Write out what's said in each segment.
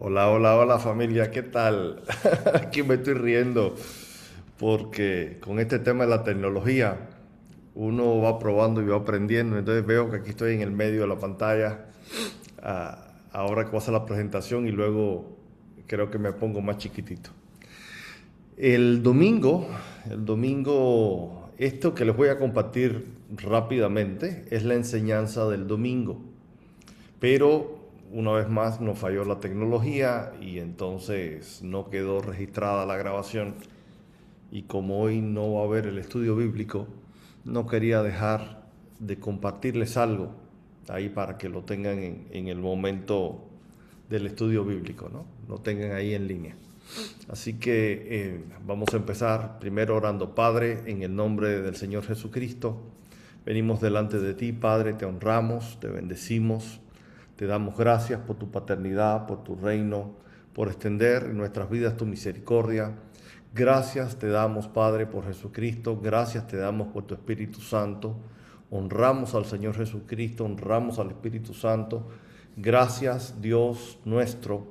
Hola, hola, hola familia, ¿qué tal? Aquí me estoy riendo porque con este tema de la tecnología uno va probando y va aprendiendo, entonces veo que aquí estoy en el medio de la pantalla, ahora que voy a hacer la presentación y luego creo que me pongo más chiquitito. El domingo, esto que les voy a compartir rápidamente es la enseñanza del domingo. Pero una vez más nos falló la tecnología y entonces no quedó registrada la grabación. Y como hoy no va a haber el estudio bíblico, no quería dejar de compartirles algo ahí para que lo tengan en el momento del estudio bíblico, ¿no? Lo tengan ahí en línea. Así que vamos a empezar primero orando. Padre, en el nombre del Señor Jesucristo, venimos delante de ti, Padre, te honramos, te bendecimos, te damos gracias por tu paternidad, por tu reino, por extender en nuestras vidas tu misericordia. Gracias te damos, Padre, por Jesucristo, gracias te damos por tu Espíritu Santo. Honramos al Señor Jesucristo, honramos al Espíritu Santo. Gracias, Dios nuestro,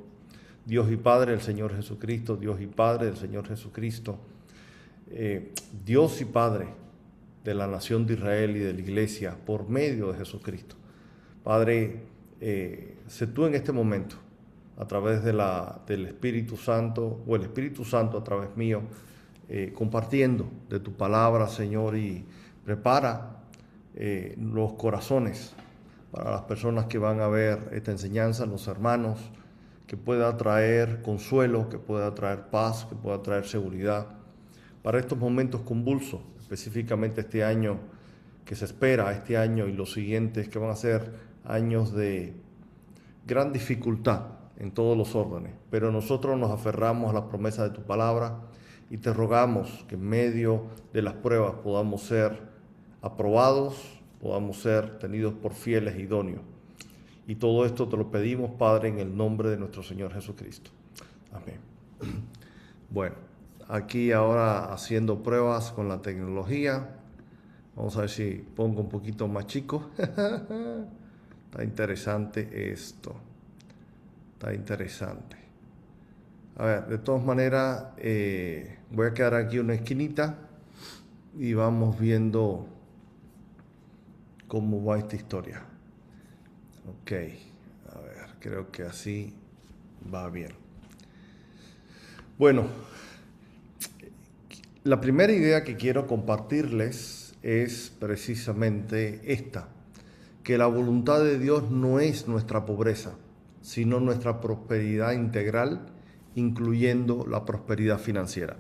Dios y Padre del Señor Jesucristo, Dios y Padre del Señor Jesucristo, Dios y Padre de la nación de Israel y de la iglesia por medio de Jesucristo. Padre, sé tú en este momento, a través del Espíritu Santo, o el Espíritu Santo a través mío, compartiendo de tu palabra, Señor, y prepara los corazones para las personas que van a ver esta enseñanza, los hermanos, que pueda traer consuelo, que pueda traer paz, que pueda traer seguridad para estos momentos convulsos, específicamente este año que se espera, este año y los siguientes que van a ser años de gran dificultad en todos los órdenes. Pero nosotros nos aferramos a la promesa de tu palabra y te rogamos que en medio de las pruebas podamos ser aprobados, podamos ser tenidos por fieles e idóneos. Y todo esto te lo pedimos, Padre, en el nombre de nuestro Señor Jesucristo. Amén. Bueno, aquí ahora haciendo pruebas con la tecnología. Vamos a ver si pongo un poquito más chico. Está interesante esto. Está interesante. A ver, de todas maneras, voy a quedar aquí una esquinita y vamos viendo cómo va esta historia. Ok, a ver, creo que así va bien. Bueno, la primera idea que quiero compartirles es precisamente esta, que la voluntad de Dios no es nuestra pobreza, sino nuestra prosperidad integral, incluyendo la prosperidad financiera.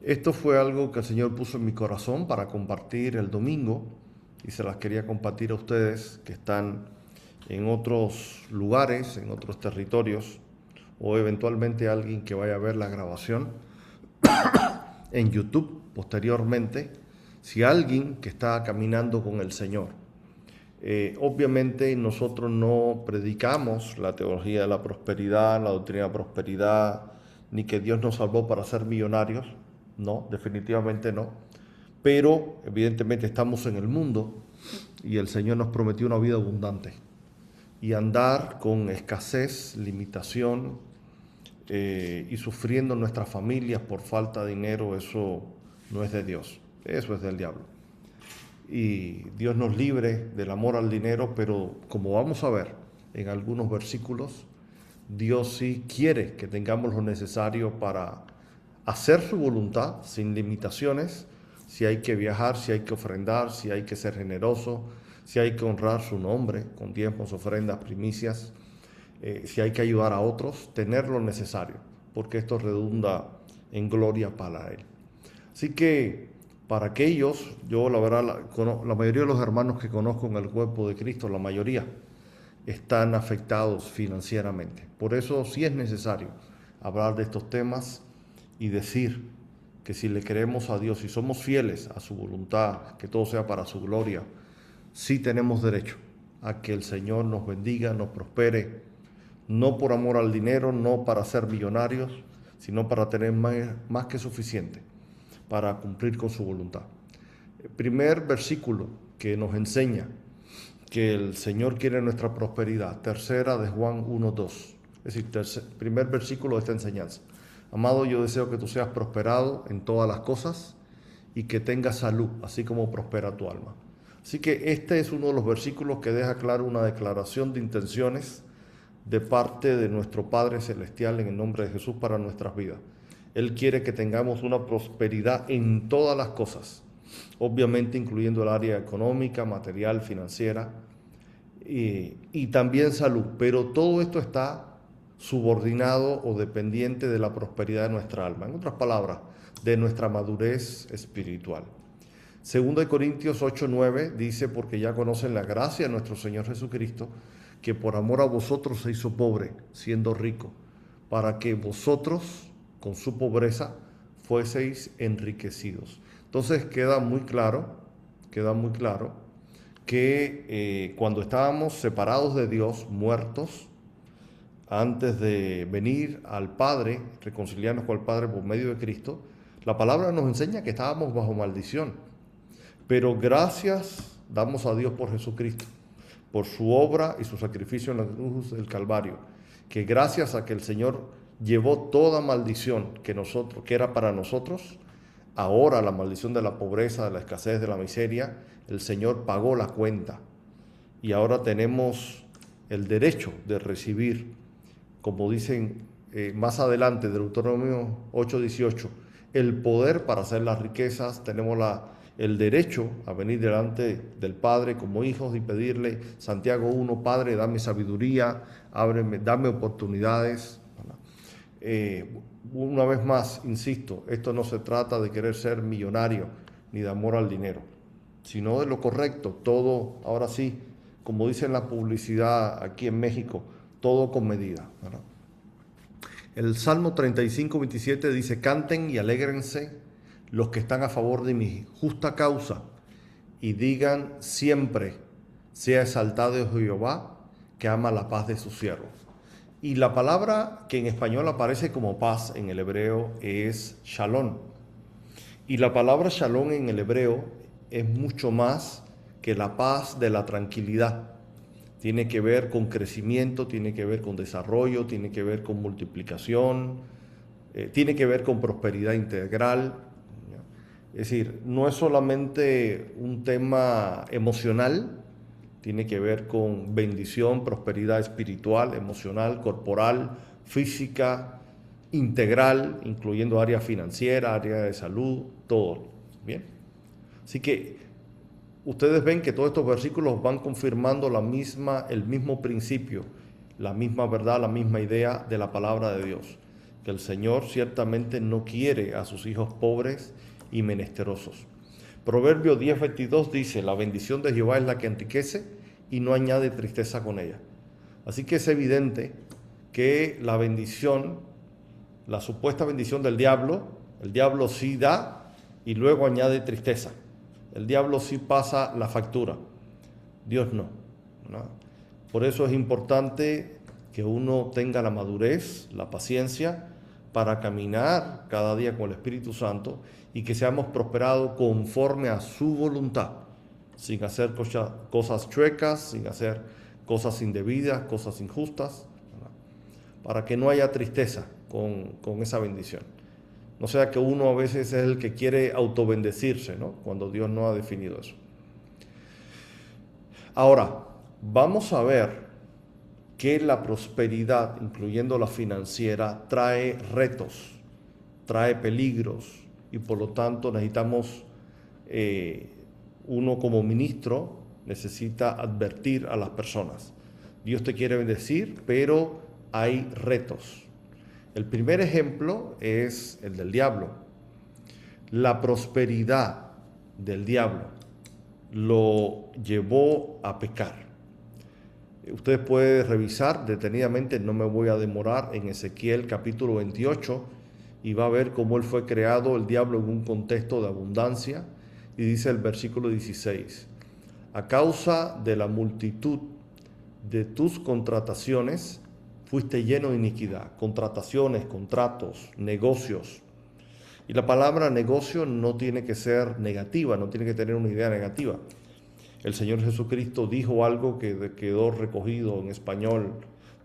Esto fue algo que el Señor puso en mi corazón para compartir el domingo y se las quería compartir a ustedes que están en otros lugares, en otros territorios, o eventualmente alguien que vaya a ver la grabación en YouTube posteriormente, si alguien que está caminando con el Señor. Obviamente nosotros no predicamos la teología de la prosperidad, la doctrina de la prosperidad, ni que Dios nos salvó para ser millonarios, no, definitivamente no. Pero evidentemente estamos en el mundo y el Señor nos prometió una vida abundante. Y andar con escasez, limitación, y sufriendo nuestras familias por falta de dinero, eso no es de Dios, eso es del diablo. Y Dios nos libre del amor al dinero, pero como vamos a ver en algunos versículos, Dios sí quiere que tengamos lo necesario para hacer su voluntad sin limitaciones, si hay que viajar, si hay que ofrendar, si hay que ser generoso, si hay que honrar su nombre con diezmos, ofrendas, primicias, si hay que ayudar a otros, tener lo necesario, porque esto redunda en gloria para Él. Así que para aquellos, yo la verdad, la mayoría de los hermanos que conozco en el cuerpo de Cristo, la mayoría, están afectados financieramente. Por eso sí es necesario hablar de estos temas y decir que si le creemos a Dios y somos fieles a su voluntad, que todo sea para su gloria, sí tenemos derecho a que el Señor nos bendiga, nos prospere, no por amor al dinero, no para ser millonarios, sino para tener más que suficiente para cumplir con su voluntad. El primer versículo que nos enseña que el Señor quiere nuestra prosperidad, tercera de Juan 1:2. Es decir, primer versículo de esta enseñanza. Amado, yo deseo que tú seas prosperado en todas las cosas y que tengas salud, así como prospera tu alma. Así que este es uno de los versículos que deja claro una declaración de intenciones de parte de nuestro Padre Celestial en el nombre de Jesús para nuestras vidas. Él quiere que tengamos una prosperidad en todas las cosas, obviamente incluyendo el área económica, material, financiera y también salud, pero todo esto está subordinado o dependiente de la prosperidad de nuestra alma. En otras palabras, de nuestra madurez espiritual. 2 Corintios 8:9 dice, porque ya conocen la gracia de nuestro Señor Jesucristo, que por amor a vosotros se hizo pobre, siendo rico, para que vosotros, con su pobreza, fueseis enriquecidos. Entonces queda muy claro que cuando estábamos separados de Dios, muertos, antes de venir al Padre, reconciliarnos con el Padre por medio de Cristo, la palabra nos enseña que estábamos bajo maldición. Pero gracias damos a Dios por Jesucristo, por su obra y su sacrificio en la cruz del Calvario, que gracias a que el Señor llevó toda maldición que era para nosotros, ahora la maldición de la pobreza, de la escasez, de la miseria, el Señor pagó la cuenta. Y ahora tenemos el derecho de recibir, como dicen más adelante, Deuteronomio 8:18, el poder para hacer las riquezas. Tenemos el derecho a venir delante del Padre como hijos y pedirle, Santiago 1, Padre, dame sabiduría, dame oportunidades. Una vez más, insisto, esto no se trata de querer ser millonario ni de amor al dinero, sino de lo correcto, todo, ahora sí, como dice en la publicidad aquí en México, todo con medida, ¿verdad? El Salmo 35:27 dice, canten y alégrense los que están a favor de mi justa causa y digan siempre, sea exaltado Jehová, que ama la paz de sus siervos. Y la palabra que en español aparece como paz en el hebreo es shalom. Y la palabra shalom en el hebreo es mucho más que la paz de la tranquilidad. Tiene que ver con crecimiento, tiene que ver con desarrollo, tiene que ver con multiplicación, tiene que ver con prosperidad integral. Es decir, no es solamente un tema emocional, tiene que ver con bendición, prosperidad espiritual, emocional, corporal, física, integral, incluyendo área financiera, área de salud, todo. Bien. Así que ustedes ven que todos estos versículos van confirmando el mismo principio, la misma verdad, la misma idea de la palabra de Dios, que el Señor ciertamente no quiere a sus hijos pobres y menesterosos. Proverbio 10:22 dice, la bendición de Jehová es la que enriquece y no añade tristeza con ella. Así que es evidente que la bendición, la supuesta bendición del diablo, el diablo sí da y luego añade tristeza. El diablo sí pasa la factura, Dios no, ¿no? Por eso es importante que uno tenga la madurez, la paciencia para caminar cada día con el Espíritu Santo y que seamos prosperados conforme a su voluntad, sin hacer cosas chuecas, sin hacer cosas indebidas, cosas injustas, ¿verdad? Para que no haya tristeza con esa bendición. No sea que uno a veces es el que quiere autobendecirse, ¿no? Cuando Dios no ha definido eso. Ahora, vamos a ver que la prosperidad, incluyendo la financiera, trae retos, trae peligros y por lo tanto necesitamos, uno como ministro necesita advertir a las personas. Dios te quiere bendecir, pero hay retos. El primer ejemplo es el del diablo. La prosperidad del diablo lo llevó a pecar. Ustedes pueden revisar detenidamente, no me voy a demorar, en Ezequiel capítulo 28 y va a ver cómo él fue creado, el diablo, en un contexto de abundancia. Y dice el versículo 16, a causa de la multitud de tus contrataciones, fuiste lleno de iniquidad. Contrataciones, contratos, negocios. Y la palabra negocio no tiene que ser negativa, no tiene que tener una idea negativa. El Señor Jesucristo dijo algo que quedó recogido en español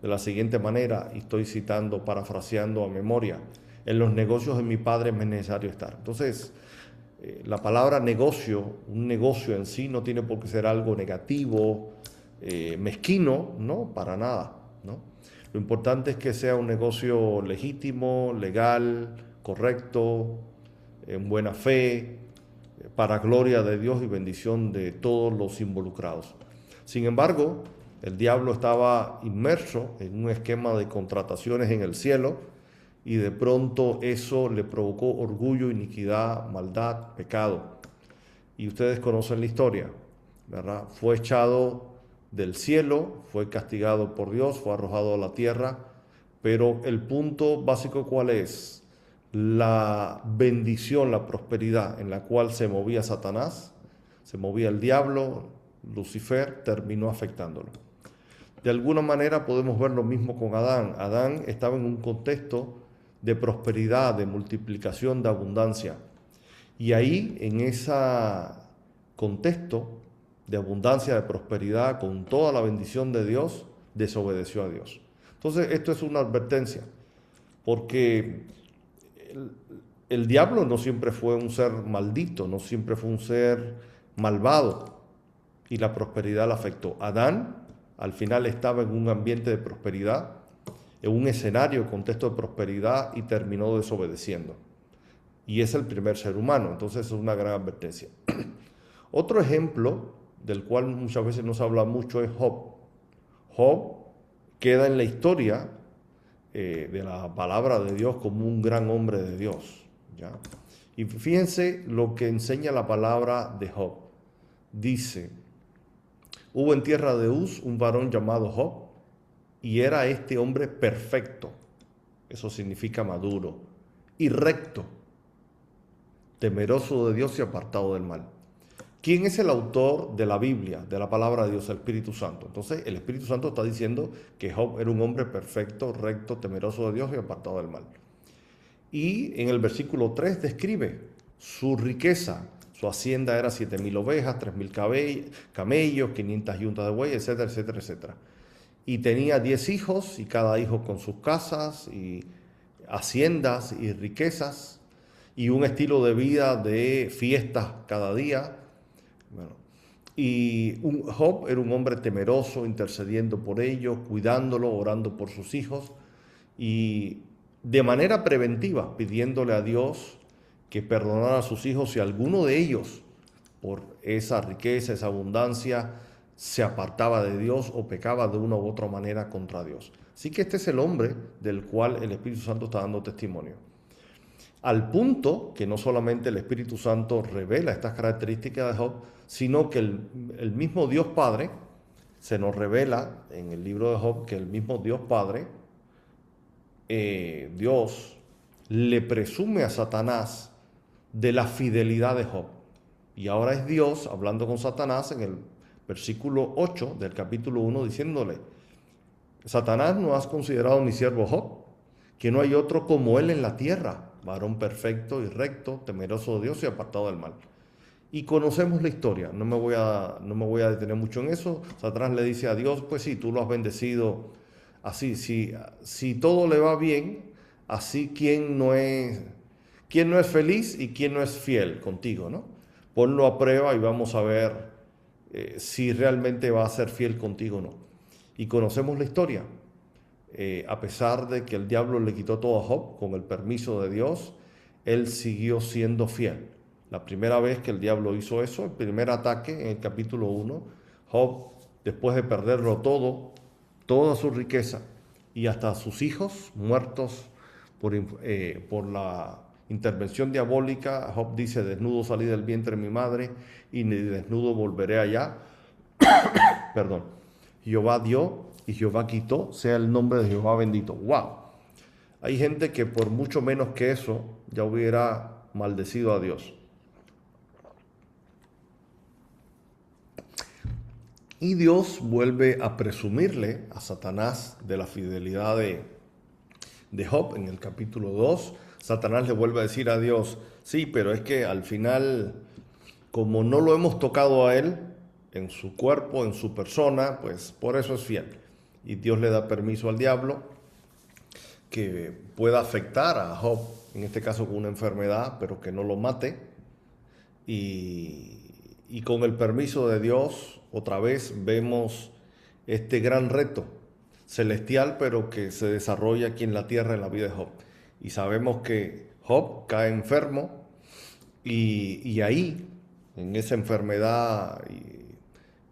de la siguiente manera, y estoy citando, parafraseando a memoria: en los negocios de mi padre me es necesario estar. Entonces, la palabra negocio, un negocio en sí no tiene por qué ser algo negativo, mezquino, no, para nada, ¿no? Lo importante es que sea un negocio legítimo, legal, correcto, en buena fe, para gloria de Dios y bendición de todos los involucrados. Sin embargo, el diablo estaba inmerso en un esquema de contrataciones en el cielo, y de pronto eso le provocó orgullo, iniquidad, maldad, pecado. Y ustedes conocen la historia, ¿verdad? Fue echado del cielo, fue castigado por Dios, fue arrojado a la tierra, pero el punto básico, ¿cuál es? La bendición, la prosperidad en la cual se movía Satanás, se movía el diablo, Lucifer, terminó afectándolo. De alguna manera podemos ver lo mismo con Adán. Adán estaba en un contexto de prosperidad, de multiplicación, de abundancia. Y ahí, en ese contexto de abundancia, de prosperidad, con toda la bendición de Dios, desobedeció a Dios. Entonces, esto es una advertencia, porque el diablo no siempre fue un ser maldito, no siempre fue un ser malvado, y la prosperidad la afectó. Adán, al final, estaba en un ambiente de prosperidad, en un escenario, contexto de prosperidad, y terminó desobedeciendo. Y es el primer ser humano, entonces es una gran advertencia. Otro ejemplo, del cual muchas veces no se habla mucho, es Job. Job queda en la historia de la palabra de Dios como un gran hombre de Dios, ¿ya? Y fíjense lo que enseña la palabra de Job. Dice: hubo en tierra de Uz un varón llamado Job, y era este hombre perfecto, eso significa maduro, y recto, temeroso de Dios y apartado del mal. ¿Quién es el autor de la Biblia, de la palabra de Dios? El Espíritu Santo. Entonces, el Espíritu Santo está diciendo que Job era un hombre perfecto, recto, temeroso de Dios y apartado del mal. Y en el versículo 3 describe su riqueza. Su hacienda era 7,000 ovejas, 3,000 camellos, 500 yuntas de buey, etcétera, etcétera, etcétera. Y tenía 10 hijos, y cada hijo con sus casas y haciendas y riquezas, y un estilo de vida de fiestas cada día. Bueno, y Job era un hombre temeroso, intercediendo por ellos, cuidándolo, orando por sus hijos, y de manera preventiva pidiéndole a Dios que perdonara a sus hijos si alguno de ellos, por esa riqueza, esa abundancia, se apartaba de Dios o pecaba de una u otra manera contra Dios. Así que este es el hombre del cual el Espíritu Santo está dando testimonio. Al punto que no solamente el Espíritu Santo revela estas características de Job, sino que el mismo Dios Padre se nos revela en el libro de Job que el mismo Dios Padre, Dios, le presume a Satanás de la fidelidad de Job. Y ahora es Dios hablando con Satanás en el versículo 8 del capítulo 1, diciéndole: Satanás, ¿no has considerado mi siervo Job? Que no hay otro como él en la tierra, varón perfecto y recto, temeroso de Dios y apartado del mal. Y conocemos la historia, no me voy a detener mucho en eso. Satanás le dice a Dios: pues sí, tú lo has bendecido así, si todo le va bien, así ¿quién no es feliz y quién no es fiel contigo, ¿no? Ponlo a prueba y vamos a ver si realmente va a ser fiel contigo o no. Y conocemos la historia. A pesar de que el diablo le quitó todo a Job, con el permiso de Dios, él siguió siendo fiel. La primera vez que el diablo hizo eso, el primer ataque en el capítulo 1, Job, después de perderlo todo, toda su riqueza y hasta sus hijos muertos por la intervención diabólica, Job dice: desnudo salí del vientre de mi madre y desnudo volveré allá. Perdón. Jehová dio y Jehová quitó, sea el nombre de Jehová bendito. ¡Wow! Hay gente que por mucho menos que eso ya hubiera maldecido a Dios. Y Dios vuelve a presumirle a Satanás de la fidelidad de Job en el capítulo 2. Satanás le vuelve a decir a Dios: sí, pero es que al final, como no lo hemos tocado a él, en su cuerpo, en su persona, pues por eso es fiel. y Dios le da permiso al diablo que pueda afectar a Job, en este caso con una enfermedad, pero que no lo mate. Y con el permiso de Dios, otra vez vemos este gran reto celestial, pero que se desarrolla aquí en la tierra en la vida de Job. Y sabemos que Job cae enfermo y ahí, en esa enfermedad y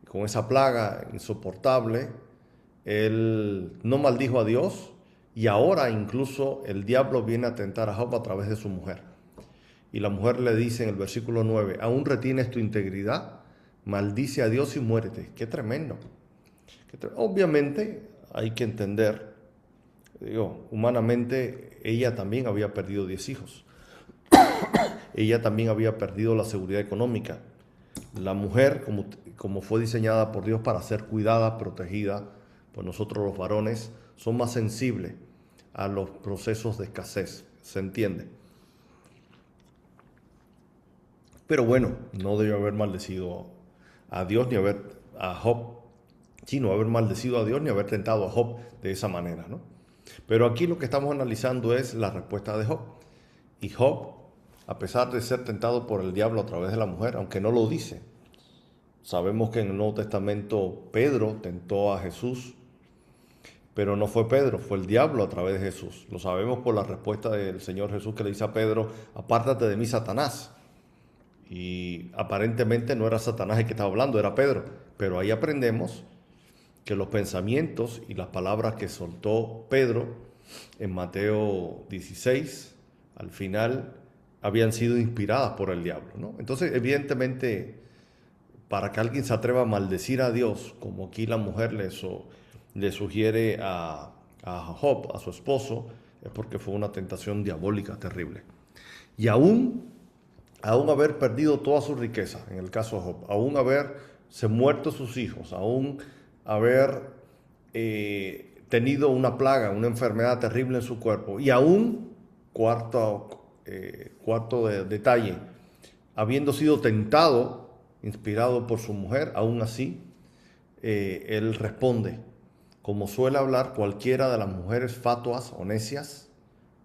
con esa plaga insoportable, él no maldijo a Dios y ahora incluso el diablo viene a tentar a Job a través de su mujer. Y la mujer le dice en el versículo 9, ¿aún retienes tu integridad? Maldice a Dios y muérete. ¡Qué tremendo! Obviamente hay que entender, humanamente ella también había perdido 10 hijos. Ella también había perdido la seguridad económica. La mujer, como fue diseñada por Dios para ser cuidada, protegida, pues nosotros los varones somos más sensibles a los procesos de escasez, ¿se entiende? Pero bueno, no debió haber maldecido a Dios ni a Job, sino haber maldecido a Dios ni haber tentado a Job de esa manera, ¿no? Pero aquí lo que estamos analizando es la respuesta de Job. Y Job, a pesar de ser tentado por el diablo a través de la mujer, aunque no lo dice, sabemos que en el Nuevo Testamento Pedro tentó a Jesús, pero no fue Pedro, fue el diablo a través de Jesús. Lo sabemos por la respuesta del Señor Jesús que le dice a Pedro, apártate de mí, Satanás. Y aparentemente no era Satanás el que estaba hablando, era Pedro. Pero ahí aprendemos que los pensamientos y las palabras que soltó Pedro en Mateo 16, al final habían sido inspiradas por el diablo, ¿no? Entonces, evidentemente, para que alguien se atreva a maldecir a Dios, como aquí la mujer le sugiere a Job, a su esposo, es porque fue una tentación diabólica terrible. Y aún haber perdido toda su riqueza, en el caso de Job, aún haberse muerto sus hijos, aún haber tenido una plaga, una enfermedad terrible en su cuerpo, y aún, cuarto detalle, habiendo sido tentado, inspirado por su mujer, aún así, él responde, como suele hablar cualquiera de las mujeres fatuas o necias,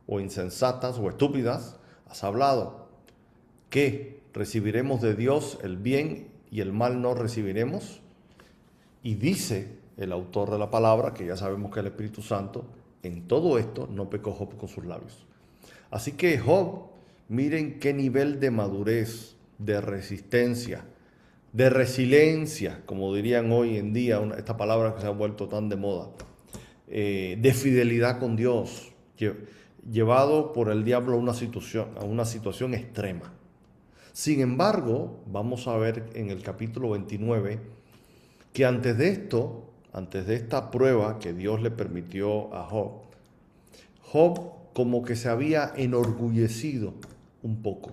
o insensatas o estúpidas, has hablado, ¿qué? ¿Recibiremos de Dios el bien y el mal no recibiremos? Y dice el autor de la palabra, que ya sabemos que es el Espíritu Santo, en todo esto no pecó Job con sus labios. Así que Job, miren qué nivel de madurez, de resistencia, de resiliencia, como dirían hoy en día, esta palabra que se ha vuelto tan de moda, de fidelidad con Dios, llevado por el diablo a una situación extrema. Sin embargo, vamos a ver en el capítulo 29 que antes de esta prueba que Dios le permitió a Job como que se había enorgullecido un poco.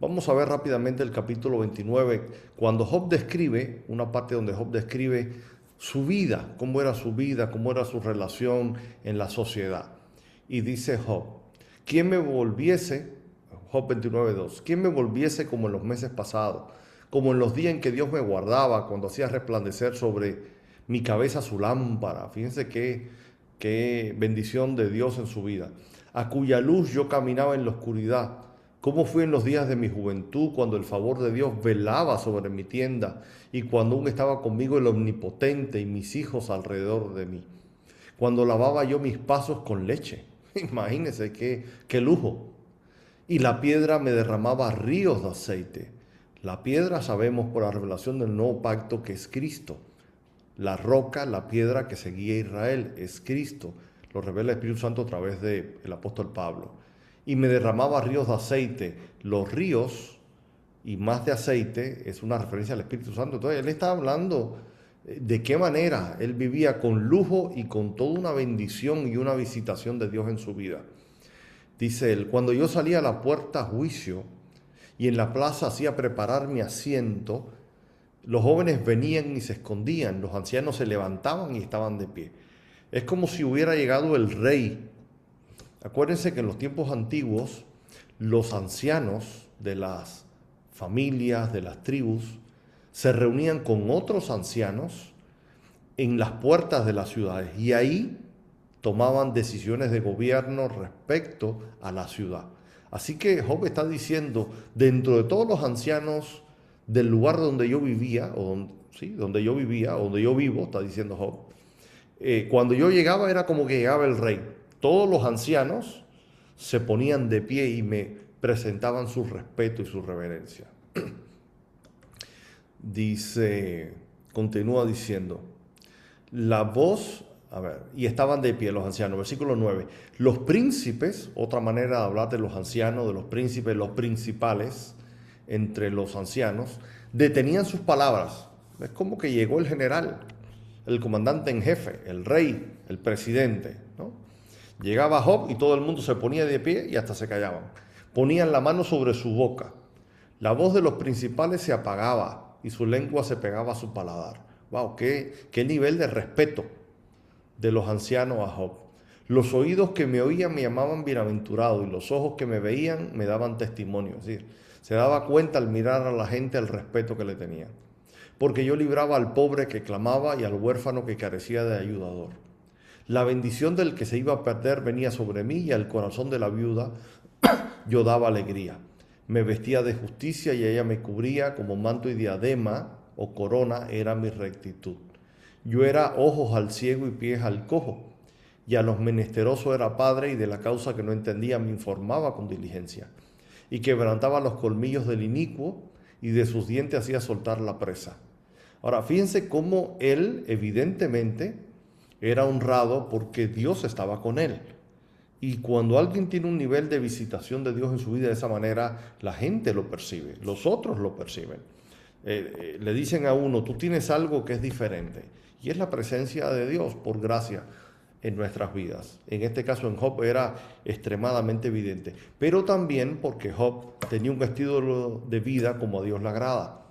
Vamos a ver rápidamente el capítulo 29, cuando Job describe, una parte donde Job describe su vida, cómo era su relación en la sociedad. Y dice Job, ¿quién me volviese, Job 29:2, quién me volviese como en los meses pasados, como en los días en que Dios me guardaba, cuando hacía resplandecer sobre mi cabeza su lámpara? Fíjense qué bendición de Dios en su vida. A cuya luz yo caminaba en la oscuridad. ¿Cómo fui en los días de mi juventud, cuando el favor de Dios velaba sobre mi tienda y cuando aún estaba conmigo el Omnipotente y mis hijos alrededor de mí? Cuando lavaba yo mis pasos con leche. Imagínense qué lujo. Y la piedra me derramaba ríos de aceite. La piedra sabemos por la revelación del nuevo pacto que es Cristo. La roca, la piedra que seguía a Israel es Cristo. Lo revela el Espíritu Santo a través del apóstol Pablo. Y me derramaba ríos de aceite. Los ríos y más de aceite es una referencia al Espíritu Santo. Entonces él está hablando de qué manera él vivía con lujo y con toda una bendición y una visitación de Dios en su vida. Dice él, cuando yo salía a la puerta a juicio y en la plaza hacía preparar mi asiento, los jóvenes venían y se escondían, los ancianos se levantaban y estaban de pie. Es como si hubiera llegado el rey. Acuérdense que en los tiempos antiguos, los ancianos de las familias, de las tribus, se reunían con otros ancianos en las puertas de las ciudades y ahí tomaban decisiones de gobierno respecto a la ciudad. Así que Job está diciendo, dentro de todos los ancianos del lugar donde yo vivía, donde yo vivía, donde yo vivo, está diciendo Job, cuando yo llegaba era como que llegaba el rey. Todos los ancianos se ponían de pie y me presentaban su respeto y su reverencia. Dice, continúa diciendo, la voz, y estaban de pie los ancianos, versículo 9, los príncipes, otra manera de hablar de los ancianos, de los príncipes, los principales entre los ancianos, detenían sus palabras. Es como que llegó el general, el comandante en jefe, el rey, el presidente, ¿no? Llegaba Job y todo el mundo se ponía de pie y hasta se callaban. Ponían la mano sobre su boca. La voz de los principales se apagaba y su lengua se pegaba a su paladar. ¡Wow! ¡Qué nivel de respeto de los ancianos a Job! Los oídos que me oían me llamaban bienaventurado y los ojos que me veían me daban testimonio. Es decir, se daba cuenta al mirar a la gente el respeto que le tenían. Porque yo libraba al pobre que clamaba y al huérfano que carecía de ayudador. La bendición del que se iba a perder venía sobre mí y al corazón de la viuda yo daba alegría. Me vestía de justicia y ella me cubría como manto y diadema o corona era mi rectitud. Yo era ojos al ciego y pies al cojo, y a los menesterosos era padre y de la causa que no entendía me informaba con diligencia. Y quebrantaba los colmillos del inicuo y de sus dientes hacía soltar la presa. Ahora, fíjense cómo él evidentemente era honrado porque Dios estaba con él. Y cuando alguien tiene un nivel de visitación de Dios en su vida de esa manera, la gente lo percibe, los otros lo perciben. Le dicen a uno, tú tienes algo que es diferente. Y es la presencia de Dios por gracia en nuestras vidas. En este caso en Job era extremadamente evidente. Pero también porque Job tenía un estilo de vida como a Dios le agrada.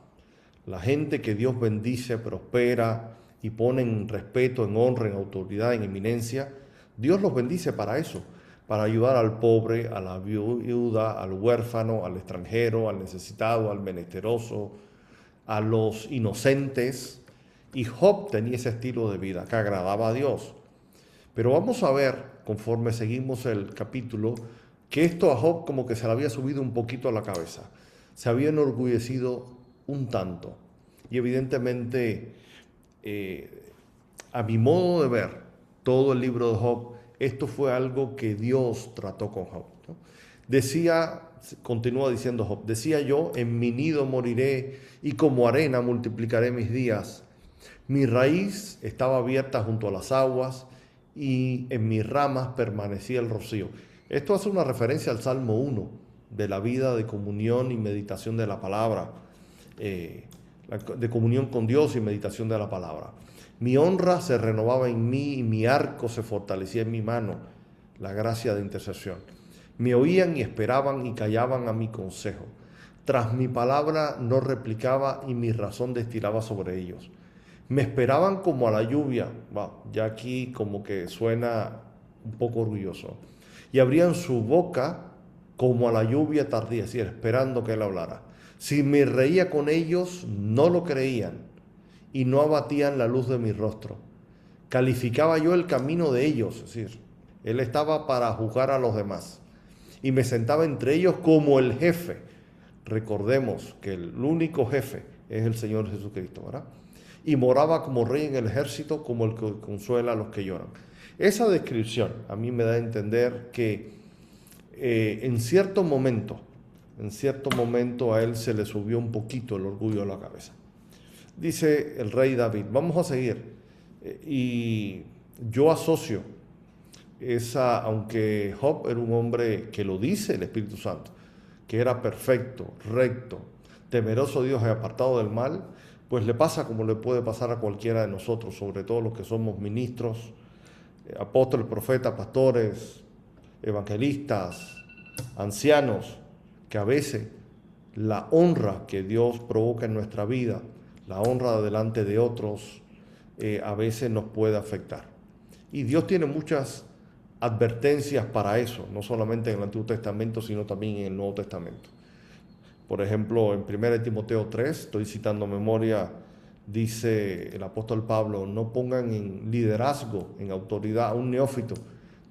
La gente que Dios bendice, prospera y pone en respeto, en honra, en autoridad, en eminencia, Dios los bendice para eso, para ayudar al pobre, a la viuda, al huérfano, al extranjero, al necesitado, al menesteroso, a los inocentes. Y Job tenía ese estilo de vida que agradaba a Dios. Pero vamos a ver, conforme seguimos el capítulo, que esto a Job como que se le había subido un poquito a la cabeza. Se había enorgullecido un tanto. Y evidentemente, a mi modo de ver, todo el libro de Job, esto fue algo que Dios trató con Job, ¿no? Decía, continúa diciendo Job, decía yo, en mi nido moriré y como arena multiplicaré mis días. Mi raíz estaba abierta junto a las aguas y en mis ramas permanecía el rocío. Esto hace una referencia al Salmo 1, de la vida de comunión y meditación de la palabra, de comunión con Dios y meditación de la palabra. Mi honra se renovaba en mí y mi arco se fortalecía en mi mano, la gracia de intercesión. Me oían y esperaban y callaban a mi consejo. Tras mi palabra no replicaba y mi razón destilaba sobre ellos. Me esperaban como a la lluvia, ya aquí como que suena un poco orgulloso, y abrían su boca como a la lluvia tardía, es decir, esperando que él hablara. Si me reía con ellos, no lo creían y no abatían la luz de mi rostro. Calificaba yo el camino de ellos, es decir, él estaba para juzgar a los demás y me sentaba entre ellos como el jefe. Recordemos que el único jefe es el Señor Jesucristo, ¿verdad? Y moraba como rey en el ejército, como el que consuela a los que lloran. Esa descripción a mí me da a entender que en cierto momento a él se le subió un poquito el orgullo a la cabeza. Dice el rey David, vamos a seguir, y yo asocio aunque Job era un hombre que lo dice el Espíritu Santo, que era perfecto, recto, temeroso de Dios y apartado del mal, pues le pasa como le puede pasar a cualquiera de nosotros, sobre todo los que somos ministros, apóstoles, profetas, pastores, evangelistas, ancianos, que a veces la honra que Dios provoca en nuestra vida, la honra delante de otros, a veces nos puede afectar. Y Dios tiene muchas advertencias para eso, no solamente en el Antiguo Testamento, sino también en el Nuevo Testamento. Por ejemplo, en 1 Timoteo 3, estoy citando memoria dice el apóstol Pablo, no pongan en liderazgo, en autoridad a un neófito,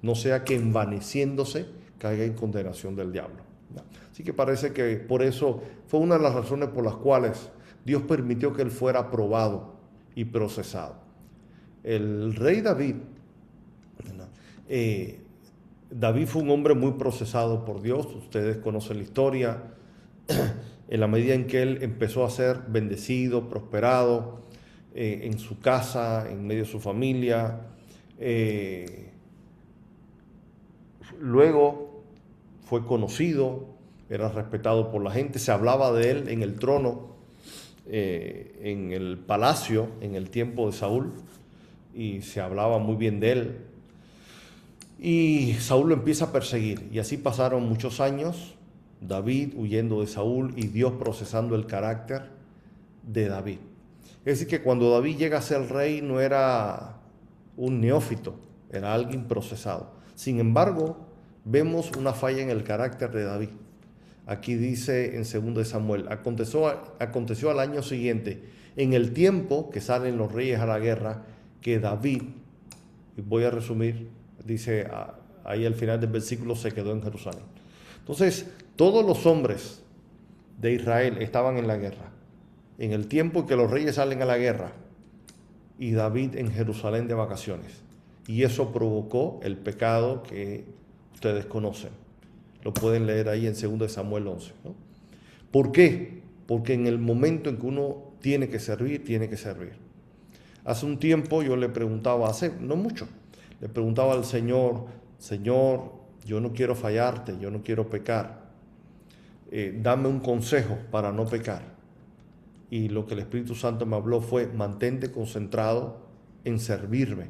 no sea que envaneciéndose caiga en condenación del diablo. Así que parece que por eso fue una de las razones por las cuales Dios permitió que él fuera probado y procesado. El rey David, David fue un hombre muy procesado por Dios, ustedes conocen la historia, en la medida en que él empezó a ser bendecido, prosperado, en su casa, en medio de su familia. Luego fue conocido, era respetado por la gente, se hablaba de él en el trono, en el palacio, en el tiempo de Saúl, y se hablaba muy bien de él. Y Saúl lo empieza a perseguir, y así pasaron muchos años, David huyendo de Saúl y Dios procesando el carácter de David. Es decir, que cuando David llega a ser rey no era un neófito, era alguien procesado. Sin embargo, vemos una falla en el carácter de David. Aquí dice en 2 Samuel, aconteció al año siguiente, en el tiempo que salen los reyes a la guerra, que David, y voy a resumir, dice ahí al final del versículo, se quedó en Jerusalén. Entonces, todos los hombres de Israel estaban en la guerra, en el tiempo que los reyes salen a la guerra, y David en Jerusalén de vacaciones. Y eso provocó el pecado que ustedes conocen. Lo pueden leer ahí en 2 Samuel 11, ¿no? ¿Por qué? Porque en el momento en que uno tiene que servir, tiene que servir. Hace un tiempo yo le preguntaba, no mucho, le preguntaba al Señor, Señor, yo no quiero fallarte, yo no quiero pecar. Dame un consejo para no pecar. Y lo que el Espíritu Santo me habló fue, mantente concentrado en servirme,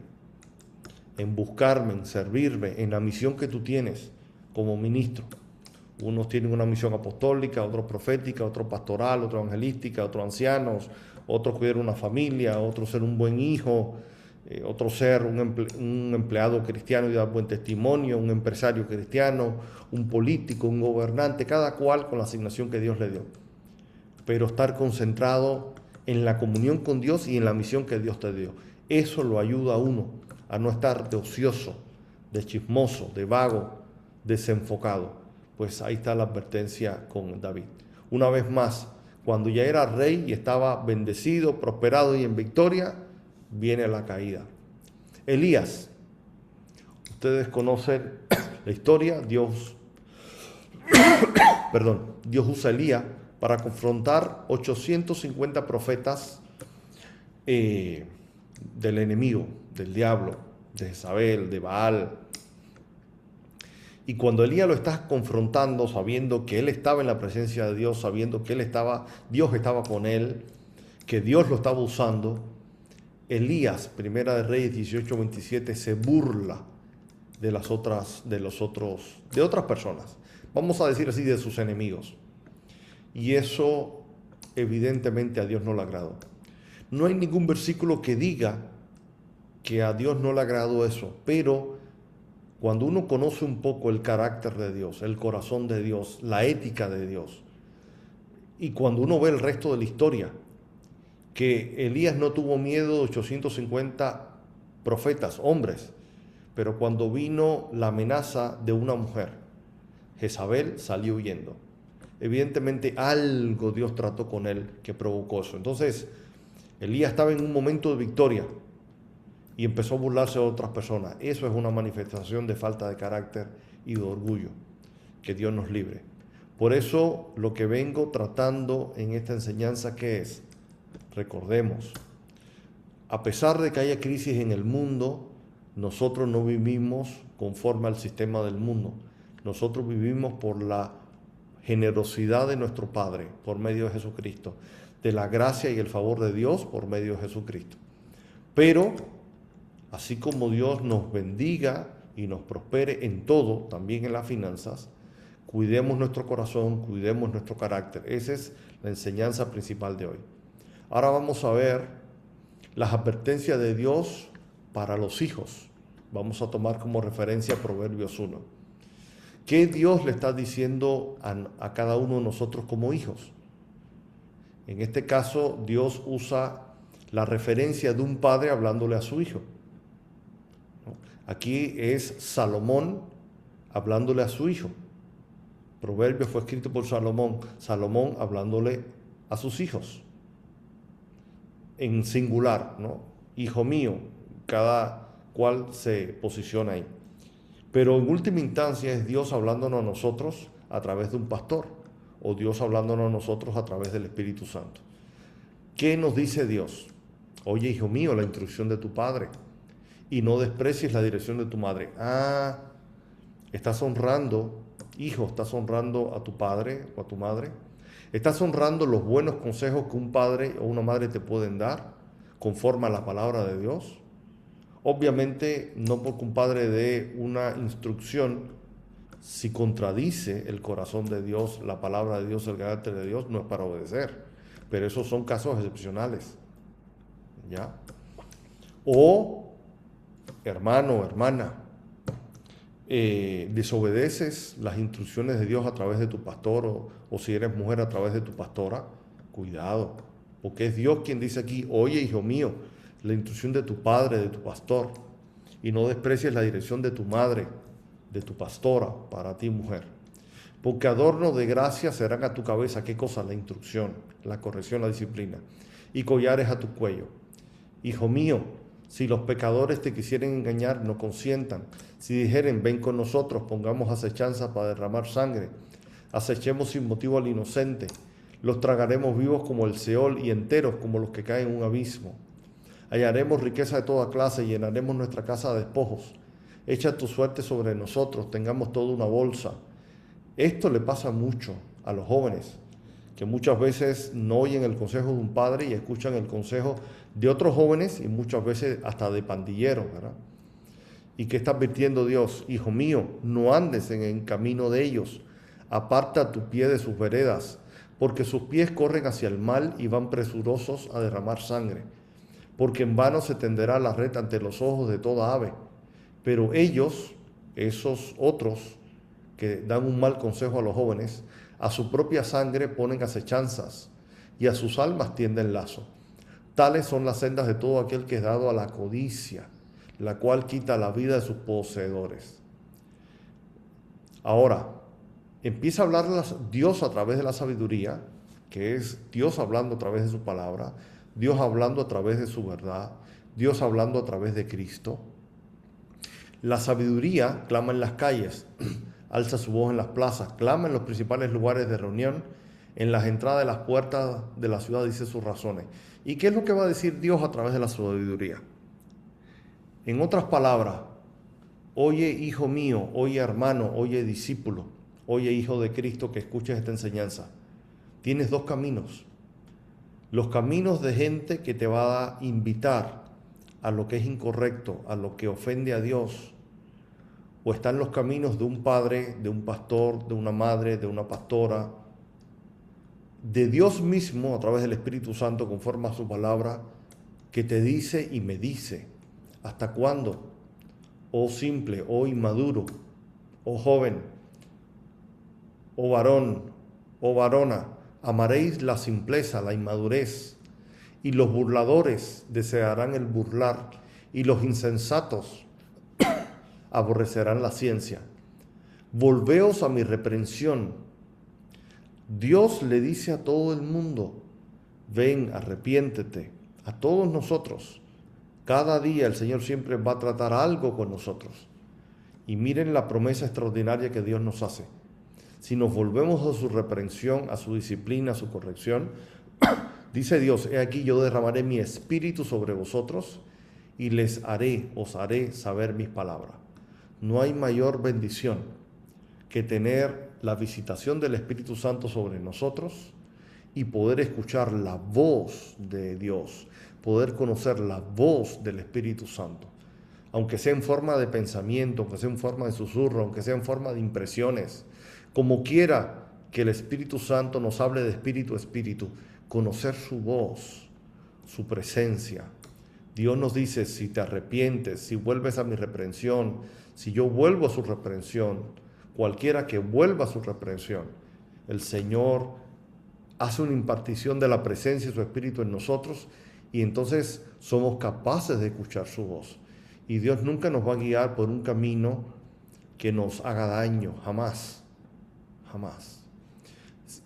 en buscarme, en servirme, en la misión que tú tienes como ministro. Unos tienen una misión apostólica, otros profética, otros pastoral, otros evangelística, otros ancianos, otros cuidar una familia, otros ser un buen hijo, otros ser un empleado cristiano y dar buen testimonio, un empresario cristiano, un político, un gobernante, cada cual con la asignación que Dios le dio. Pero estar concentrado en la comunión con Dios y en la misión que Dios te dio. Eso lo ayuda a uno a no estar de ocioso, de chismoso, de vago, desenfocado. Pues ahí está la advertencia con David. Una vez más, cuando ya era rey y estaba bendecido, prosperado y en victoria, viene la caída. Elías, ustedes conocen la historia, Dios usa a Elías para confrontar 850 profetas del enemigo, del diablo, de Jezabel, de Baal. Y cuando Elías lo está confrontando, sabiendo que él estaba en la presencia de Dios, sabiendo que Dios estaba con él, que Dios lo estaba usando, Elías, Primera de Reyes 18:27, se burla de otras personas. Vamos a decir así, de sus enemigos. Y eso evidentemente a Dios no le agradó. No hay ningún versículo que diga que a Dios no le agradó eso, pero cuando uno conoce un poco el carácter de Dios, el corazón de Dios, la ética de Dios, y cuando uno ve el resto de la historia, que Elías no tuvo miedo de 850 profetas, hombres, pero cuando vino la amenaza de una mujer, Jezabel salió huyendo. Evidentemente algo Dios trató con él que provocó eso. Entonces, Elías estaba en un momento de victoria y empezó a burlarse de otras personas. Eso es una manifestación de falta de carácter y de orgullo. Que Dios nos libre. Por eso lo que vengo tratando en esta enseñanza, ¿qué es? Recordemos, a pesar de que haya crisis en el mundo, nosotros no vivimos conforme al sistema del mundo. Nosotros vivimos por la generosidad de nuestro Padre por medio de Jesucristo, de la gracia y el favor de Dios por medio de Jesucristo. Pero, así como Dios nos bendiga y nos prospere en todo, también en las finanzas, cuidemos nuestro corazón, cuidemos nuestro carácter. Esa es la enseñanza principal de hoy. Ahora vamos a ver las advertencias de Dios para los hijos. Vamos a tomar como referencia Proverbios 1. ¿Qué Dios le está diciendo a cada uno de nosotros como hijos? En este caso, Dios usa la referencia de un padre hablándole a su hijo, ¿no? Aquí es Salomón hablándole a su hijo. Proverbios fue escrito por Salomón, Salomón hablándole a sus hijos, en singular, ¿no? Hijo mío, cada cual se posiciona ahí. Pero en última instancia es Dios hablándonos a nosotros a través de un pastor, o Dios hablándonos a nosotros a través del Espíritu Santo. ¿Qué nos dice Dios? Oye, hijo mío, la instrucción de tu padre, y no desprecies la dirección de tu madre. Estás honrando, hijo, estás honrando a tu padre o a tu madre. Estás honrando los buenos consejos que un padre o una madre te pueden dar conforme a la palabra de Dios. Obviamente, no porque un padre dé una instrucción, si contradice el corazón de Dios, la palabra de Dios, el carácter de Dios, no es para obedecer. Pero esos son casos excepcionales, ¿ya? O, hermano o hermana, desobedeces las instrucciones de Dios a través de tu pastor, o si eres mujer a través de tu pastora, cuidado, porque es Dios quien dice aquí, oye, hijo mío, la instrucción de tu padre, de tu pastor, y no desprecies la dirección de tu madre, de tu pastora, para ti mujer. Porque adornos de gracia serán a tu cabeza, ¿qué cosa? La instrucción, la corrección, la disciplina, y collares a tu cuello. Hijo mío, si los pecadores te quisieren engañar, no consientan. Si dijeren, ven con nosotros, pongamos acechanza para derramar sangre. Acechemos sin motivo al inocente. Los tragaremos vivos como el Seol y enteros como los que caen en un abismo. Hallaremos riqueza de toda clase y llenaremos nuestra casa de despojos. Echa tu suerte sobre nosotros, tengamos toda una bolsa. Esto le pasa mucho a los jóvenes, que muchas veces no oyen el consejo de un padre y escuchan el consejo de otros jóvenes y muchas veces hasta de pandilleros, ¿verdad? ¿Y qué está advirtiendo Dios? Hijo mío, no andes en el camino de ellos, aparta tu pie de sus veredas, porque sus pies corren hacia el mal y van presurosos a derramar sangre, porque en vano se tenderá la red ante los ojos de toda ave, pero ellos, esos otros que dan un mal consejo a los jóvenes, a su propia sangre ponen acechanzas y a sus almas tienden lazo. Tales son las sendas de todo aquel que es dado a la codicia, la cual quita la vida de sus poseedores. Ahora, empieza a hablar Dios a través de la sabiduría, que es Dios hablando a través de su palabra, Dios hablando a través de su verdad, Dios hablando a través de Cristo. La sabiduría clama en las calles, alza su voz en las plazas, clama en los principales lugares de reunión, en las entradas de las puertas de la ciudad dice sus razones. ¿Y qué es lo que va a decir Dios a través de la sabiduría? En otras palabras, oye hijo mío, oye hermano, oye discípulo, oye hijo de Cristo que escuches esta enseñanza. Tienes dos caminos. Los caminos de gente que te va a invitar a lo que es incorrecto, a lo que ofende a Dios, o están los caminos de un padre, de un pastor, de una madre, de una pastora, de Dios mismo a través del Espíritu Santo conforme a su palabra, que te dice y me dice, ¿hasta cuándo? Oh simple, oh inmaduro, oh joven, oh varón, oh varona, amaréis la simpleza, la inmadurez, y los burladores desearán el burlar, y los insensatos aborrecerán la ciencia. Volveos a mi reprensión. Dios le dice a todo el mundo, ven, arrepiéntete, a todos nosotros. Cada día el Señor siempre va a tratar algo con nosotros. Y miren la promesa extraordinaria que Dios nos hace. Si nos volvemos a su reprensión, a su disciplina, a su corrección, dice Dios, he aquí yo derramaré mi espíritu sobre vosotros y os haré saber mis palabras. No hay mayor bendición que tener la visitación del Espíritu Santo sobre nosotros y poder escuchar la voz de Dios, poder conocer la voz del Espíritu Santo, aunque sea en forma de pensamiento, aunque sea en forma de susurro, aunque sea en forma de impresiones, como quiera que el Espíritu Santo nos hable de espíritu a espíritu, conocer su voz, su presencia. Dios nos dice, si te arrepientes, si vuelves a mi reprensión, si yo vuelvo a su reprensión, cualquiera que vuelva a su reprensión, el Señor hace una impartición de la presencia de su Espíritu en nosotros y entonces somos capaces de escuchar su voz. Y Dios nunca nos va a guiar por un camino que nos haga daño, jamás, jamás.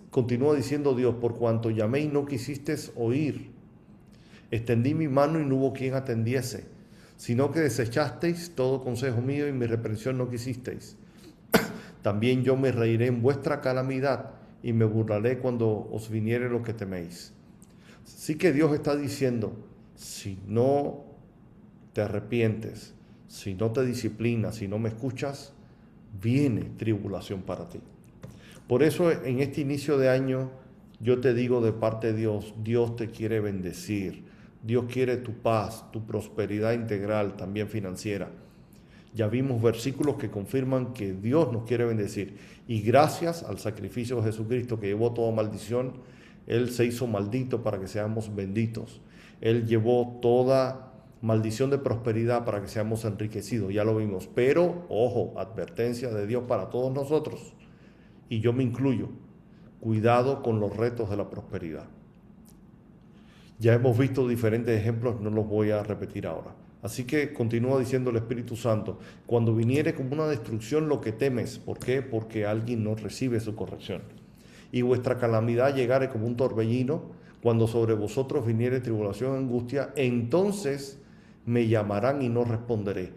Continúa diciendo Dios, por cuanto llamé y no quisisteis oír, extendí mi mano y no hubo quien atendiese, sino que desechasteis todo consejo mío y mi reprensión no quisisteis. También yo me reiré en vuestra calamidad y me burlaré cuando os viniere lo que teméis. Sí que Dios está diciendo, si no te arrepientes, si no te disciplinas, si no me escuchas, viene tribulación para ti. Por eso en este inicio de año yo te digo de parte de Dios, Dios te quiere bendecir, Dios quiere tu paz, tu prosperidad integral, también financiera. Ya vimos versículos que confirman que Dios nos quiere bendecir. Y gracias al sacrificio de Jesucristo que llevó toda maldición, Él se hizo maldito para que seamos benditos. Él llevó toda maldición de prosperidad para que seamos enriquecidos, ya lo vimos. Pero, ojo, advertencia de Dios para todos nosotros, y yo me incluyo, cuidado con los retos de la prosperidad. Ya hemos visto diferentes ejemplos, no los voy a repetir ahora. Así que continúa diciendo el Espíritu Santo, cuando viniere como una destrucción lo que temes, ¿por qué? Porque alguien no recibe su corrección. Y vuestra calamidad llegare como un torbellino, cuando sobre vosotros viniere tribulación, angustia, entonces me llamarán y no responderé.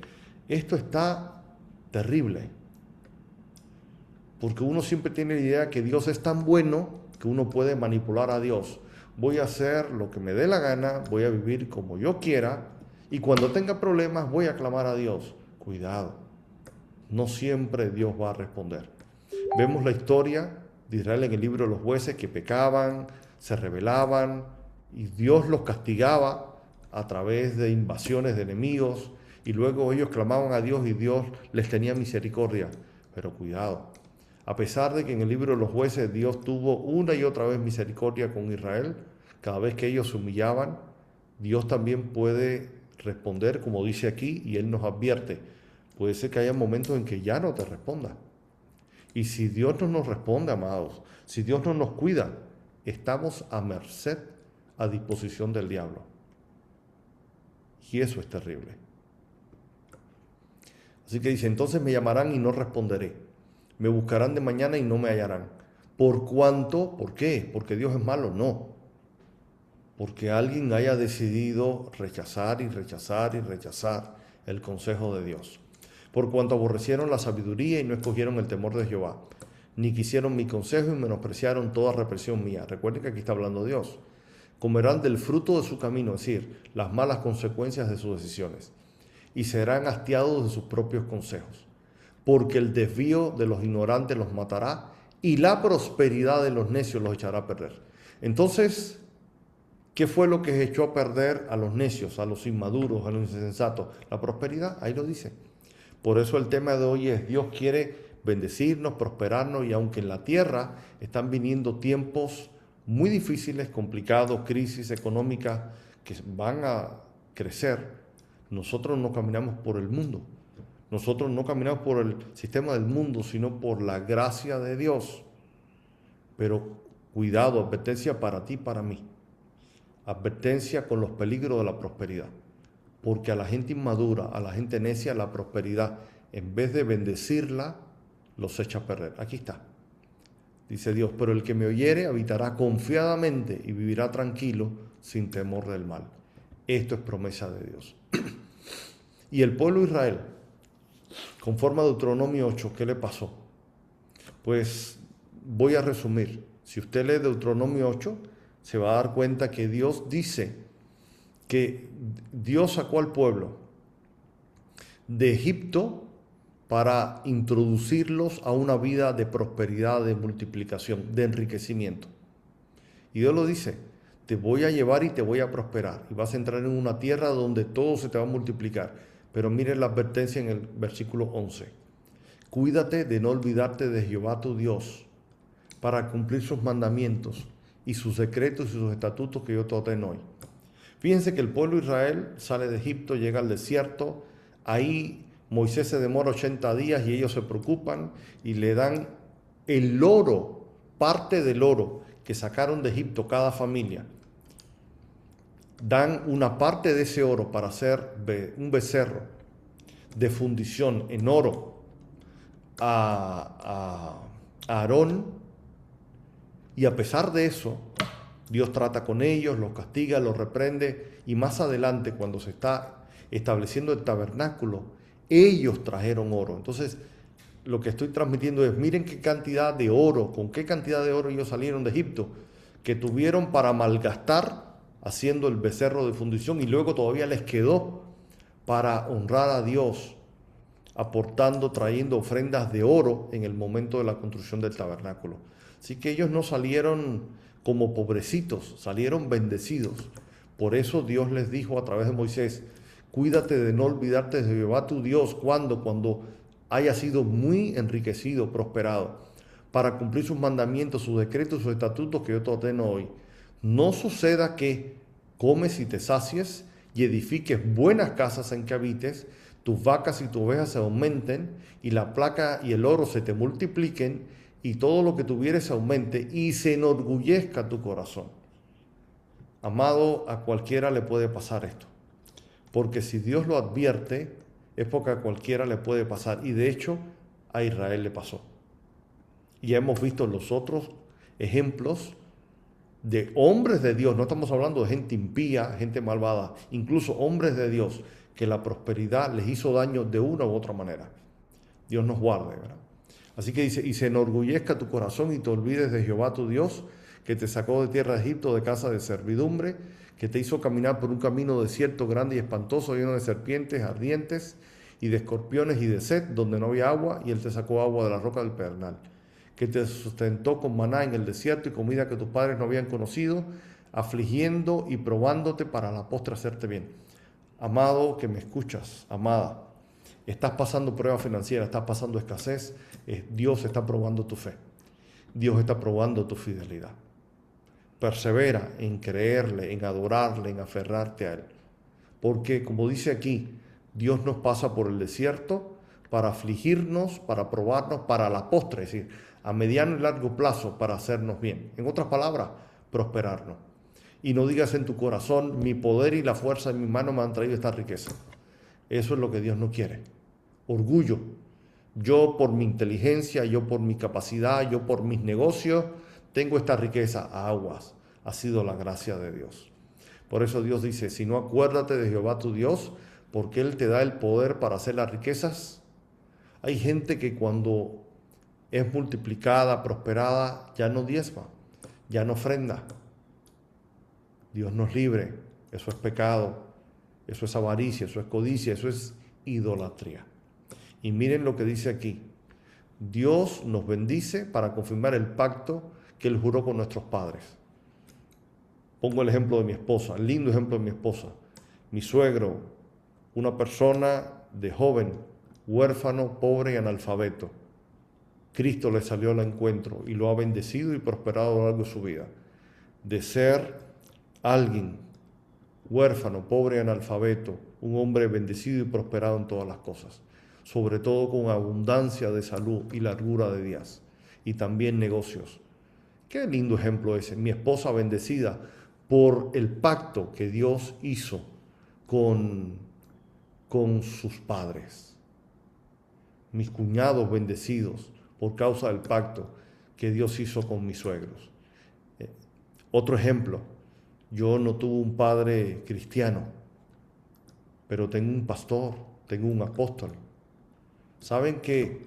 Esto está terrible, porque uno siempre tiene la idea que Dios es tan bueno que uno puede manipular a Dios. Voy a hacer lo que me dé la gana, voy a vivir como yo quiera, y cuando tenga problemas voy a clamar a Dios. Cuidado, no siempre Dios va a responder. Vemos la historia de Israel en el libro de los jueces, que pecaban, se rebelaban, y Dios los castigaba a través de invasiones de enemigos, y luego ellos clamaban a Dios y Dios les tenía misericordia. Pero cuidado, a pesar de que en el libro de los jueces Dios tuvo una y otra vez misericordia con Israel, cada vez que ellos se humillaban, Dios también puede responder, como dice aquí, y Él nos advierte. Puede ser que haya momentos en que ya no te responda. Y si Dios no nos responde, amados, si Dios no nos cuida, estamos a merced, a disposición del diablo. Y eso es terrible. Así que dice, entonces me llamarán y no responderé. Me buscarán de mañana y no me hallarán. ¿Por cuánto? ¿Por qué? ¿Porque Dios es malo? No. Porque alguien haya decidido rechazar y rechazar y rechazar el consejo de Dios. Por cuanto aborrecieron la sabiduría y no escogieron el temor de Jehová, ni quisieron mi consejo y menospreciaron toda represión mía. Recuerden que aquí está hablando Dios. Comerán del fruto de su camino, es decir, las malas consecuencias de sus decisiones, y serán hastiados de sus propios consejos. Porque el desvío de los ignorantes los matará, y la prosperidad de los necios los echará a perder. Entonces, ¿qué fue lo que echó a perder a los necios, a los inmaduros, a los insensatos? La prosperidad, ahí lo dice. Por eso el tema de hoy es, Dios quiere bendecirnos, prosperarnos, y aunque en la tierra están viniendo tiempos muy difíciles, complicados, crisis económicas que van a crecer, nosotros no caminamos por el mundo. Nosotros no caminamos por el sistema del mundo, sino por la gracia de Dios. Pero cuidado, advertencia para ti y para mí. Advertencia con los peligros de la prosperidad. Porque a la gente inmadura, a la gente necia, la prosperidad, en vez de bendecirla, los echa a perder. Aquí está. Dice Dios, pero el que me oyere habitará confiadamente y vivirá tranquilo sin temor del mal. Esto es promesa de Dios. Y el pueblo de Israel, conforme a Deuteronomio 8, ¿qué le pasó? Pues voy a resumir. Si usted lee Deuteronomio 8, se va a dar cuenta que Dios dice que Dios sacó al pueblo de Egipto para introducirlos a una vida de prosperidad, de multiplicación, de enriquecimiento. Y Dios lo dice, te voy a llevar y te voy a prosperar. Y vas a entrar en una tierra donde todo se te va a multiplicar. Pero miren la advertencia en el versículo 11. Cuídate de no olvidarte de Jehová tu Dios para cumplir sus mandamientos y sus decretos y sus estatutos que yo te ordeno hoy. Fíjense que el pueblo de Israel sale de Egipto, llega al desierto, ahí Moisés se demora 80 días y ellos se preocupan y le dan el oro, parte del oro que sacaron de Egipto cada familia. dan una parte de ese oro para hacer un becerro de fundición en oro a Aarón, y a pesar de eso, Dios trata con ellos, los castiga, los reprende, y más adelante, cuando se está estableciendo el tabernáculo, ellos trajeron oro. Entonces, lo que estoy transmitiendo es, miren qué cantidad de oro, con qué cantidad de oro ellos salieron de Egipto, que tuvieron para malgastar haciendo el becerro de fundición, y luego todavía les quedó para honrar a Dios, aportando, trayendo ofrendas de oro en el momento de la construcción del tabernáculo. Así que ellos no salieron como pobrecitos, salieron bendecidos. Por eso Dios les dijo a través de Moisés, cuídate de no olvidarte de Jehová tu Dios, cuando haya sido muy enriquecido, prosperado, para cumplir sus mandamientos, sus decretos, sus estatutos que yo te ordeno hoy. No suceda que comes y te sacies y edifiques buenas casas en que habites, tus vacas y tus ovejas se aumenten, y la plata y el oro se te multipliquen, y todo lo que tuvieres aumente, y se enorgullezca tu corazón. Amado, a cualquiera le puede pasar esto, porque si Dios lo advierte, es porque a cualquiera le puede pasar, y de hecho a Israel le pasó. Y ya hemos visto los otros ejemplos de hombres de Dios, no estamos hablando de gente impía, gente malvada, incluso hombres de Dios, que la prosperidad les hizo daño de una u otra manera. Dios nos guarde, ¿verdad? Así que dice, y se enorgullezca tu corazón y te olvides de Jehová tu Dios, que te sacó de tierra de Egipto, de casa de servidumbre, que te hizo caminar por un camino desierto grande y espantoso, lleno de serpientes ardientes y de escorpiones y de sed, donde no había agua, y él te sacó agua de la roca del pedernal, que te sustentó con maná en el desierto y comida que tus padres no habían conocido, afligiendo y probándote para a la postre hacerte bien. Amado que me escuchas, amada, estás pasando prueba financiera, estás pasando escasez, Dios está probando tu fe, Dios está probando tu fidelidad. Persevera en creerle, en adorarle, en aferrarte a Él. Porque, como dice aquí, Dios nos pasa por el desierto para afligirnos, para probarnos, para la postre, es decir, a mediano y largo plazo, para hacernos bien. En otras palabras, prosperarnos. Y no digas en tu corazón, mi poder y la fuerza de mi mano me han traído esta riqueza. Eso es lo que Dios no quiere. Orgullo. Yo por mi inteligencia, yo por mi capacidad, yo por mis negocios, tengo esta riqueza. Aguas. Ha sido la gracia de Dios. Por eso Dios dice, si no, acuérdate de Jehová tu Dios, porque Él te da el poder para hacer las riquezas. Hay gente que cuando es multiplicada, prosperada, ya no diezma, ya no ofrenda. Dios nos libre. Eso es pecado, eso es avaricia, eso es codicia, eso es idolatría. Y miren lo que dice aquí. Dios nos bendice para confirmar el pacto que Él juró con nuestros padres. Pongo el ejemplo de mi esposa, el lindo ejemplo de mi esposa. Mi suegro, una persona de joven, huérfano, pobre y analfabeto. Cristo le salió al encuentro y lo ha bendecido y prosperado a lo largo de su vida. De ser alguien huérfano, pobre y analfabeto, un hombre bendecido y prosperado en todas las cosas, sobre todo con abundancia de salud y largura de días, y también negocios. Qué lindo ejemplo ese. Mi esposa bendecida por el pacto que Dios hizo con sus padres. Mis cuñados bendecidos por causa del pacto que Dios hizo con mis suegros. Otro ejemplo, yo no tuve un padre cristiano, pero tengo un pastor, tengo un apóstol. ¿Saben que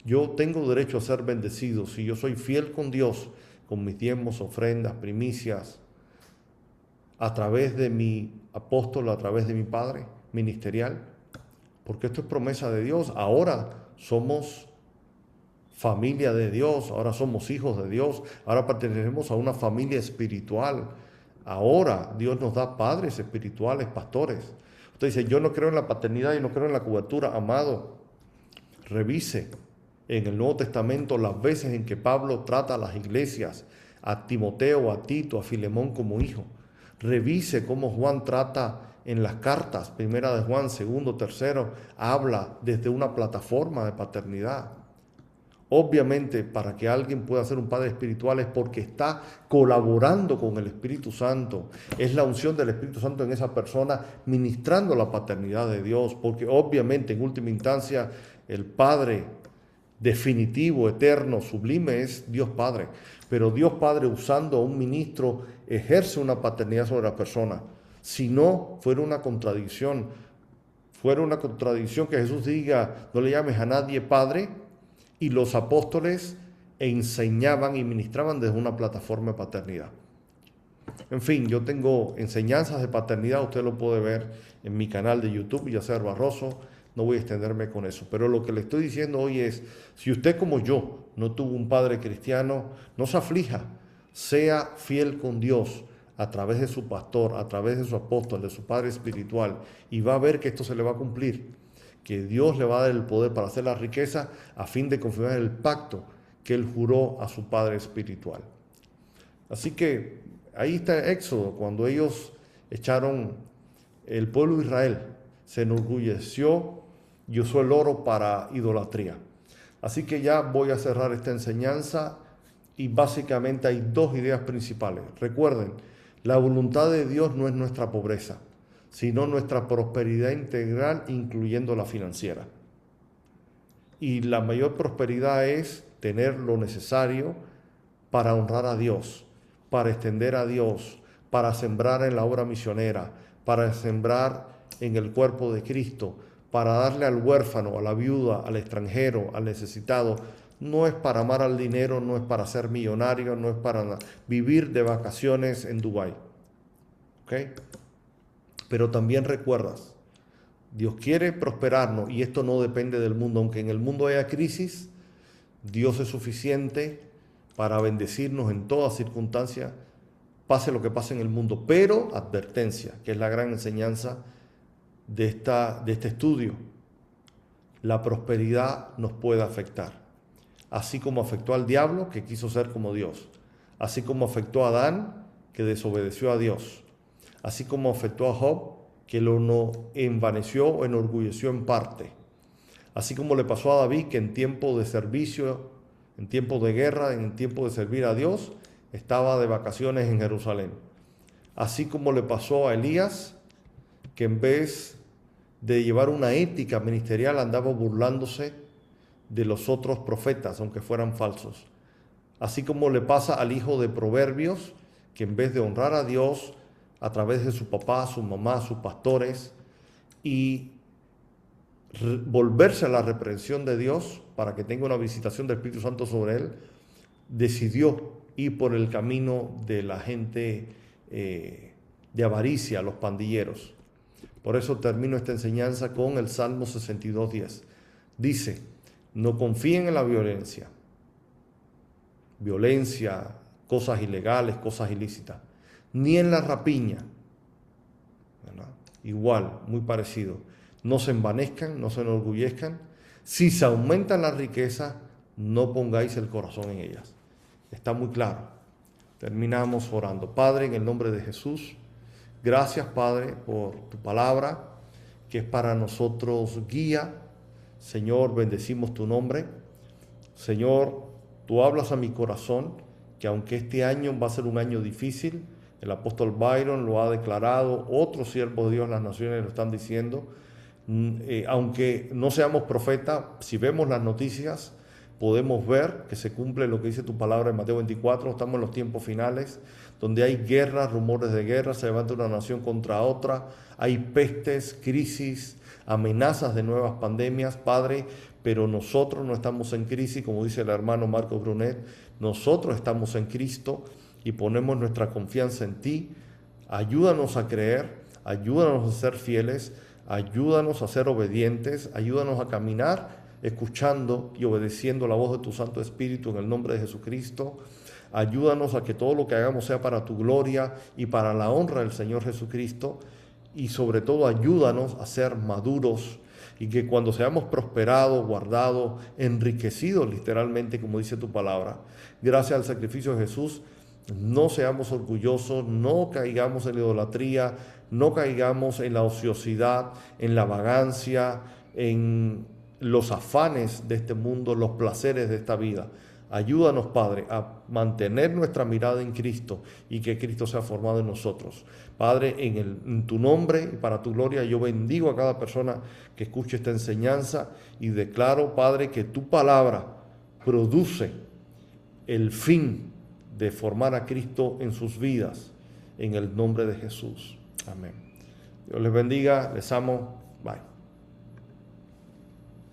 yo tengo derecho a ser bendecido si yo soy fiel con Dios, con mis diezmos, ofrendas, primicias, a través de mi apóstol, a través de mi padre ministerial? Porque esto es promesa de Dios. Ahora somos familia de Dios, ahora somos hijos de Dios, ahora pertenecemos a una familia espiritual. Ahora Dios nos da padres espirituales, pastores. Usted dice, yo no creo en la paternidad y no creo en la cobertura. Amado, revise en el Nuevo Testamento las veces en que Pablo trata a las iglesias, a Timoteo, a Tito, a Filemón como hijo. Revise cómo Juan trata en las cartas, primera de Juan, segundo, tercero, habla desde una plataforma de paternidad. Obviamente, para que alguien pueda ser un padre espiritual es porque está colaborando con el Espíritu Santo. Es la unción del Espíritu Santo en esa persona ministrando la paternidad de Dios, porque obviamente en última instancia el Padre definitivo, eterno, sublime es Dios Padre. Pero Dios Padre, usando a un ministro, ejerce una paternidad sobre la persona. Si no, fuera una contradicción. Fuera una contradicción que Jesús diga, no le llames a nadie Padre, y los apóstoles enseñaban y ministraban desde una plataforma de paternidad. En fin, yo tengo enseñanzas de paternidad, usted lo puede ver en mi canal de YouTube, Yacer Barroso, no voy a extenderme con eso, pero lo que le estoy diciendo hoy es, si usted como yo no tuvo un padre cristiano, no se aflija, sea fiel con Dios a través de su pastor, a través de su apóstol, de su padre espiritual, y va a ver que esto se le va a cumplir, que Dios le va a dar el poder para hacer la riqueza a fin de confirmar el pacto que él juró a su padre espiritual. Así que ahí está Éxodo, cuando ellos echaron, el pueblo de Israel se enorgulleció y usó el oro para idolatría. Así que ya voy a cerrar esta enseñanza y básicamente hay dos ideas principales. Recuerden, la voluntad de Dios no es nuestra pobreza, sino nuestra prosperidad integral, incluyendo la financiera. Y la mayor prosperidad es tener lo necesario para honrar a Dios, para extender a Dios, para sembrar en la obra misionera, para sembrar en el cuerpo de Cristo, para darle al huérfano, a la viuda, al extranjero, al necesitado. No es para amar al dinero, no es para ser millonario, no es para vivir de vacaciones en Dubái. ¿Ok? Pero también recuerdas, Dios quiere prosperarnos y esto no depende del mundo. Aunque en el mundo haya crisis, Dios es suficiente para bendecirnos en toda circunstancia, pase lo que pase en el mundo. Pero, advertencia, que es la gran enseñanza de este estudio, la prosperidad nos puede afectar. Así como afectó al diablo, que quiso ser como Dios. Así como afectó a Adán, que desobedeció a Dios. Así como afectó a Job, que lo no envaneció o enorgulleció en parte. Así como le pasó a David, que en tiempo de servicio, en tiempo de guerra, en tiempo de servir a Dios, estaba de vacaciones en Jerusalén. Así como le pasó a Elías, que en vez de llevar una ética ministerial andaba burlándose de los otros profetas, aunque fueran falsos. Así como le pasa al hijo de Proverbios, que en vez de honrar a Dios a través de su papá, su mamá, sus pastores, y volverse a la reprensión de Dios para que tenga una visitación del Espíritu Santo sobre él, decidió ir por el camino de la gente de avaricia, los pandilleros. Por eso termino esta enseñanza con el Salmo 62:10. Dice, no confíen en la violencia, cosas ilegales, cosas ilícitas, ni en la rapiña. ¿Verdad? Igual, muy parecido. No se envanezcan, no se enorgullezcan. Si se aumentan las riquezas, no pongáis el corazón en ellas. Está muy claro. Terminamos orando. Padre, en el nombre de Jesús, gracias, Padre, por tu palabra, que es para nosotros guía. Señor, bendecimos tu nombre. Señor, tú hablas a mi corazón, que aunque este año va a ser un año difícil, el apóstol Byron lo ha declarado, otros siervos de Dios en las naciones lo están diciendo, aunque no seamos profetas, si vemos las noticias, podemos ver que se cumple lo que dice tu palabra en Mateo 24, estamos en los tiempos finales, donde hay guerras, rumores de guerra, se levanta una nación contra otra, hay pestes, crisis, amenazas de nuevas pandemias, Padre, pero nosotros no estamos en crisis, como dice el hermano Marco Brunet, nosotros estamos en Cristo y ponemos nuestra confianza en ti. Ayúdanos a creer, ayúdanos a ser fieles, ayúdanos a ser obedientes, ayúdanos a caminar escuchando y obedeciendo la voz de tu Santo Espíritu en el nombre de Jesucristo. Ayúdanos a que todo lo que hagamos sea para tu gloria y para la honra del Señor Jesucristo. Y sobre todo ayúdanos a ser maduros y que cuando seamos prosperados, guardados, enriquecidos literalmente, como dice tu palabra, gracias al sacrificio de Jesús, no seamos orgullosos, no caigamos en la idolatría, no caigamos en la ociosidad, en la vagancia, en los afanes de este mundo, los placeres de esta vida. Ayúdanos, Padre, a mantener nuestra mirada en Cristo y que Cristo sea formado en nosotros. Padre, en tu nombre y para tu gloria, yo bendigo a cada persona que escuche esta enseñanza y declaro, Padre, que tu palabra produce el fin de formar a Cristo en sus vidas, en el nombre de Jesús. Amén. Dios les bendiga, les amo. Bye.